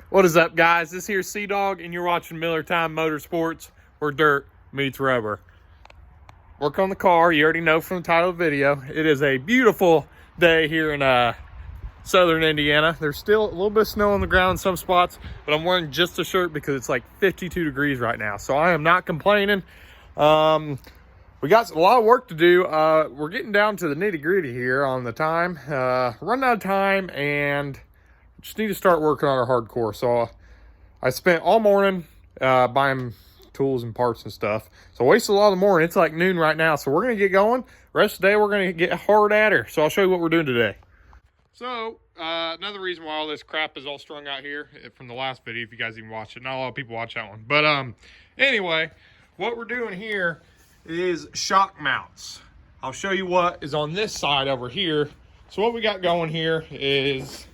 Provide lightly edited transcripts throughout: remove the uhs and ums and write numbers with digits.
What is up, guys? This here's Sea Dog, and you're watching Millertime Motorsports, where dirt meets rubber. Work on the car. You already know from the title of the video. It is a beautiful day here in southern Indiana. There's still a little bit of snow on the ground in some spots, but I'm wearing just a shirt because it's like 52 degrees right now. So I am not complaining. We got a lot of work to do. We're getting down to the nitty-gritty here on the time. Running out of time, and just need to start working on our hardcore. So I spent all morning buying tools and parts and stuff. So I wasted a lot of the morning. It's like noon right now. So we're going to get going. Rest of the day, we're going to get hard at her. So I'll show you what we're doing today. So another reason why all this crap is all strung out here from the last video, if you guys even watched it. Not a lot of people watch that one. But anyway, what we're doing here is shock mounts. I'll show you what is on this side over here. So what we got going here is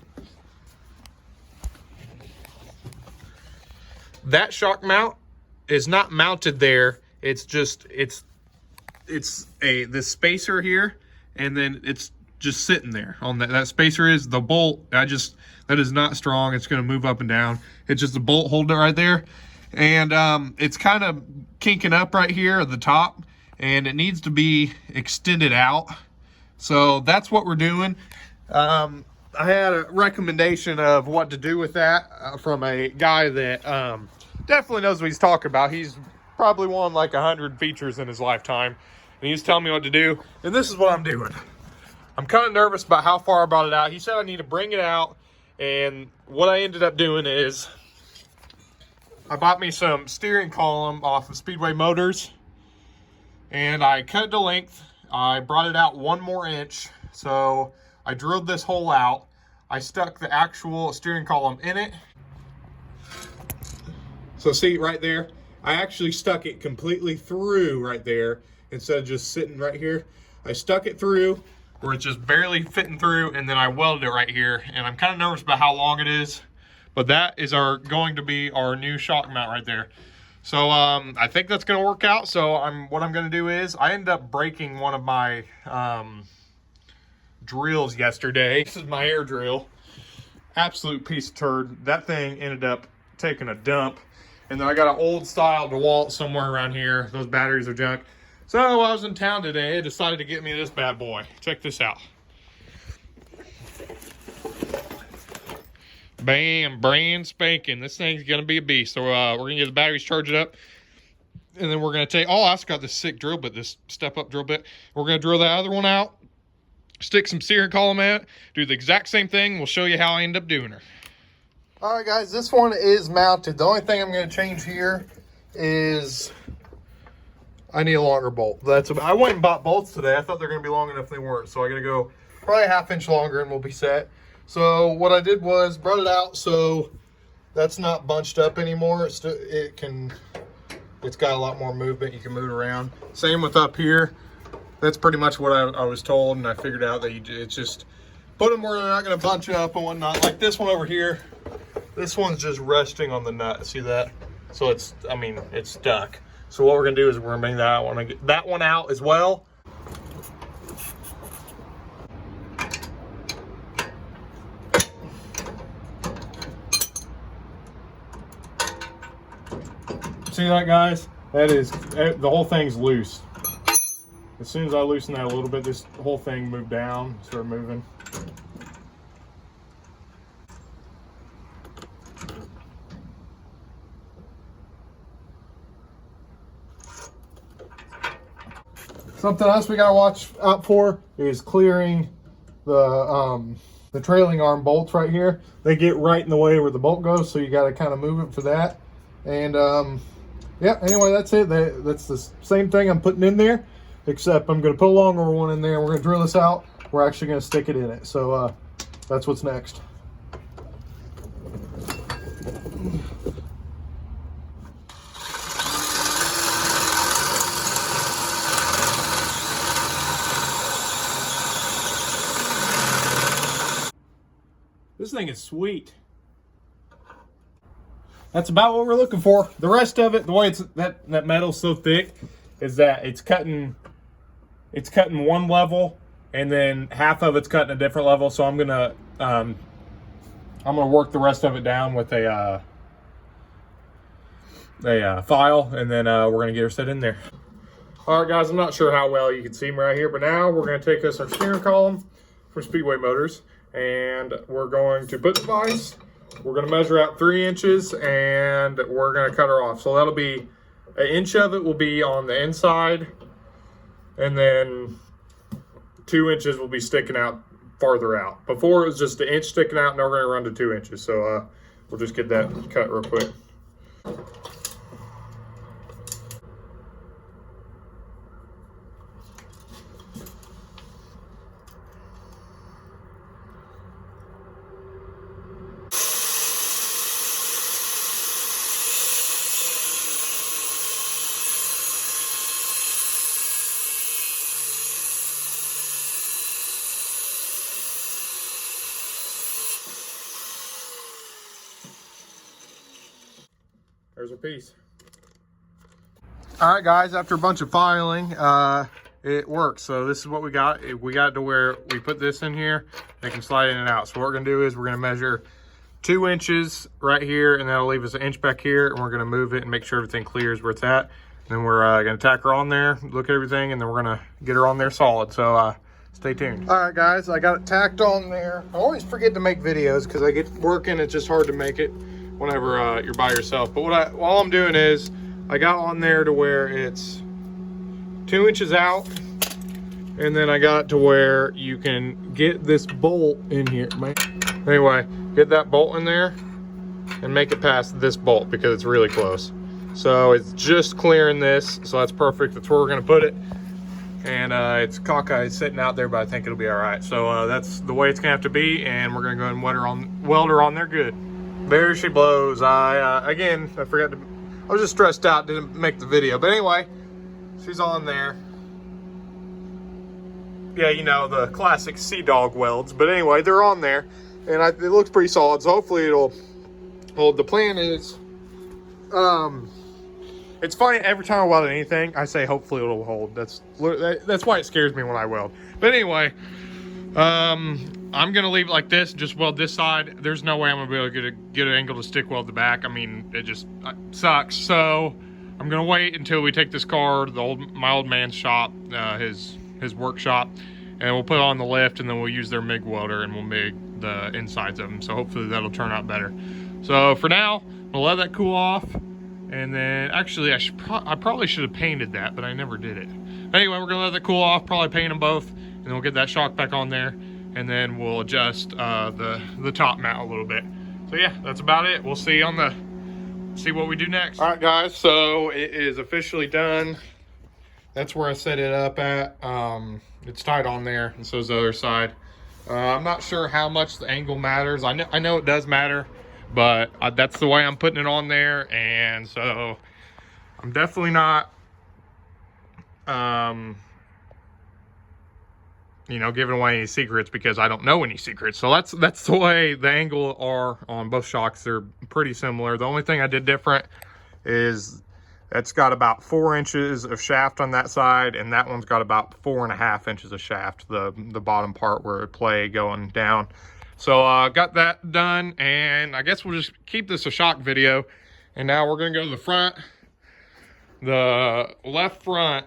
that shock mount is not mounted there. It's just this spacer here, and then it's just sitting there on that spacer is the bolt. That is not strong. It's going to move up and down. It's just a bolt holding it right there, and it's kind of kinking up right here at the top, and it needs to be extended out. So that's what we're doing. I had a recommendation of what to do with that from a guy that definitely knows what he's talking about. He's probably won like 100 features in his lifetime, and he's telling me what to do, and this is what I'm doing. I'm kind of nervous about how far I brought it out. He said I need to bring it out, and what I ended up doing is I bought me some steering column off of Speedway Motors, and I cut it to length. I brought it out 1 more inch, so I drilled this hole out. I stuck the actual steering column in it. So see right there, I actually stuck it completely through right there instead of just sitting right here. I stuck it through where it's just barely fitting through, and then I welded it right here. And I'm kind of nervous about how long it is, but that is going to be our new shock mount right there. So I think that's going to work out. So what I'm going to do is I ended up breaking one of my drills yesterday. This is my air drill. Absolute piece of turd. That thing ended up taking a dump. And then I got an old style DeWalt somewhere around here. Those batteries are junk. So I was in town today. I decided to get me this bad boy. Check this out. Bam, brand spanking. This thing's gonna be a beast. So we're gonna get the batteries charged up, and then we're gonna take. Oh, I also got this sick drill bit, this step-up drill bit. We're gonna drill that other one out, stick some steering column in it, do the exact same thing. We'll show you how I end up doing her. All right, guys, this one is mounted. The only thing I'm gonna change here is I need a longer bolt. I went and bought bolts today. I thought they were gonna be long enough. They weren't, so I gotta go probably a 1/2 inch longer, and we'll be set. So what I did was brought it out so that's not bunched up anymore. It's got a lot more movement. You can move it around. Same with up here. That's pretty much what I was told, and I figured out that it's just put them where they're not going to bunch up and whatnot. Like this one over here, this one's just resting on the nut. See that? So it's stuck. So what we're going to do is we're going to bring that one out as well. See that, guys? That is, the whole thing's loose. As soon as I loosen that a little bit, this whole thing moved down, started moving. Something else we gotta watch out for is clearing the trailing arm bolts right here. They get right in the way where the bolt goes, so you gotta kind of move it for that. And yeah, anyway, that's it. That's the same thing I'm putting in there, except I'm going to put a longer one in there. We're going to drill this out. We're actually going to stick it in it. So that's what's next. This thing is sweet. That's about what we're looking for. The rest of it, the way that metal's so thick, is that it's cutting one level, and then half of it's cutting a different level. So I'm gonna I'm gonna work the rest of it down with a file, and then we're gonna get her set in there. All right, guys, I'm not sure how well you can see me right here, but now we're gonna take our steering column from Speedway Motors, and we're going to put the vise. We're gonna measure out 3 inches, and we're gonna cut her off. So that'll be 1 inch of it will be on the inside, and then 2 inches will be sticking out farther out. Before it was just 1 inch sticking out, now we're gonna run to 2 inches. So we'll just get that cut real quick. There's a piece. All right, guys, after a bunch of filing, it works. So this is what we got. We got to where we put this in here, they can slide in and out. So what we're gonna do is we're gonna measure 2 inches right here, and that'll leave us 1 inch back here, and we're gonna move it and make sure everything clears where it's at. And then we're gonna tack her on there, look at everything, and then we're gonna get her on there solid. So stay tuned. All right, guys, I got it tacked on there. I always forget to make videos because I get working, it's just hard to make it whenever you're by yourself. But all I'm doing is I got on there to where it's 2 inches out, and then I got it to where you can get this bolt in here. Anyway, get that bolt in there and make it past this bolt because it's really close. So it's just clearing this, so that's perfect. That's where we're gonna put it. And it's cockeyed sitting out there, but I think it'll be all right. So that's the way it's gonna have to be, and we're gonna go and weld her on there good. There she blows. Again, I forgot to, I was just stressed out, didn't make the video. But anyway, she's on there. Yeah, you know, the classic Sea Dog welds. But anyway, they're on there, and it looks pretty solid. So hopefully it'll hold. The plan is, it's funny, every time I weld anything, I say hopefully it'll hold. That's why it scares me when I weld. But anyway, I'm gonna leave it like this, just weld this side. There's no way I'm gonna be able to get an angle to stick weld the back. I mean, it just sucks. So I'm gonna wait until we take this car to my old man's shop, his workshop, and we'll put it on the lift, and then we'll use their MIG welder and we'll MIG the insides of them. So hopefully that'll turn out better. So for now, we'll let that cool off, and then actually I probably should have painted that, but I never did it. Anyway, we're gonna let that cool off, probably paint them both, and then we'll get that shock back on there, and then we'll adjust the top mount a little bit. So yeah, that's about it. We'll see what we do next. All right, guys, so it is officially done. That's where I set it up at. It's tight on there, and so is the other side. I'm not sure how much the angle matters. I know it does matter, but that's the way I'm putting it on there, and so I'm definitely not you know, giving away any secrets because I don't know any secrets. So that's the way the angle are on both shocks. They're pretty similar. The only thing I did different is it's got about 4 inches of shaft on that side, and that one's got about 4.5 inches of shaft, the bottom part where it play going down. So got that done, and I guess we'll just keep this a shock video. And now we're gonna go to the front. The left front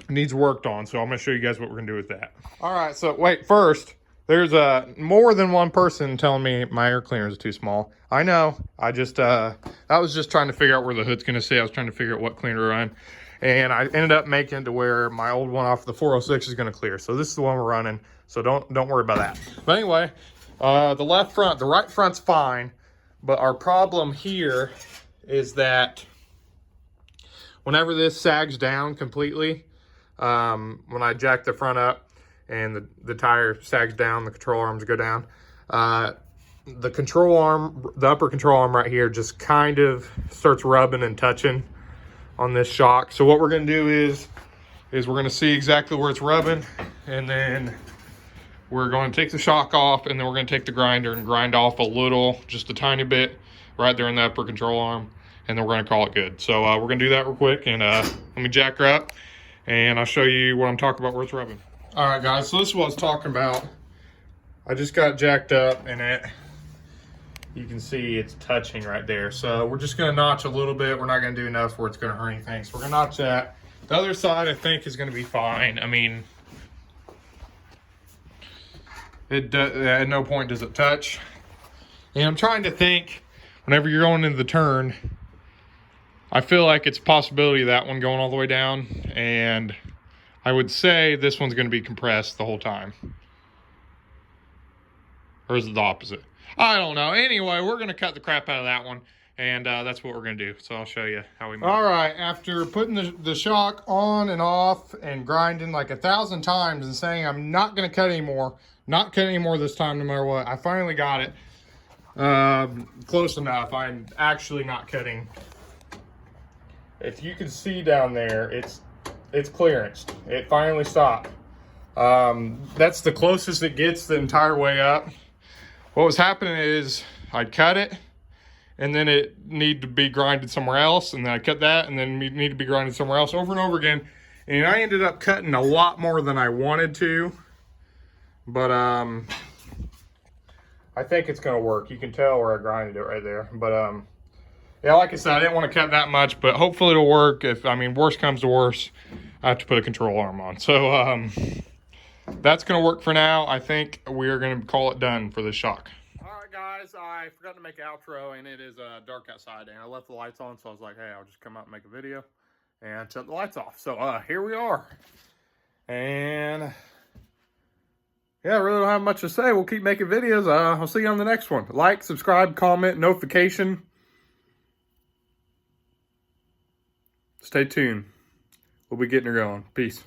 needs worked on, so I'm gonna show you guys what we're gonna do with that. All right, so wait, first, there's more than one person telling me my air cleaner is too small. I know, I was just trying to figure out where the hood's gonna sit. I was trying to figure out what cleaner to run, and I ended up making to where my old one off the 406 is gonna clear. So this is the one we're running, so don't worry about that. But anyway, the left front, the right front's fine, but our problem here is that whenever this sags down completely, when I jack the front up and the tire sags down, the control arms go down, the control arm, the upper control arm right here just kind of starts rubbing and touching on this shock. So what we're gonna do is we're gonna see exactly where it's rubbing, and then we're going to take the shock off, and then we're going to take the grinder and grind off a little, just a tiny bit, right there in the upper control arm, and then we're going to call it good. So we're going to do that real quick, and let me jack her up, and I'll show you what I'm talking about where it's rubbing. All right, guys, so this is what I was talking about. I just got jacked up, and you can see it's touching right there. So we're just gonna notch a little bit. We're not gonna do enough where it's gonna hurt anything. So we're gonna notch that. The other side I think is gonna be fine. I mean, at no point does it touch. And I'm trying to think, whenever you're going into the turn, I feel like it's a possibility of that one going all the way down. And I would say this one's gonna be compressed the whole time. Or is it the opposite? I don't know. Anyway, we're going to cut the crap out of that one, and that's what we're going to do. So I'll show you how we move. All right, after putting the shock on and off and grinding like 1,000 times and saying I'm not going to cut anymore, not cut anymore this time no matter what, I finally got it close enough. I'm actually not cutting. If you can see down there, it's clearanced. It finally stopped. That's the closest it gets the entire way up. What was happening is I'd cut it, and then it needed to be grinded somewhere else, and then I cut that, and then it needed to be grinded somewhere else over and over again. And I ended up cutting a lot more than I wanted to, but I think it's gonna work. You can tell where I grinded it right there. But yeah, like I said, I didn't want to cut that much, but hopefully it'll work. If, I mean, worst comes to worst, I have to put a control arm on. So that's going to work for now. I think we are going to call it done for this shock. All right, guys, I forgot to make an outro, and it is dark outside, and I left the lights on, so I was like, hey, I'll just come out and make a video, and shut the lights off. So here we are. And yeah, I really don't have much to say. We'll keep making videos. I'll see you on the next one. Like, subscribe, comment, notification. Stay tuned. We'll be getting her going. Peace.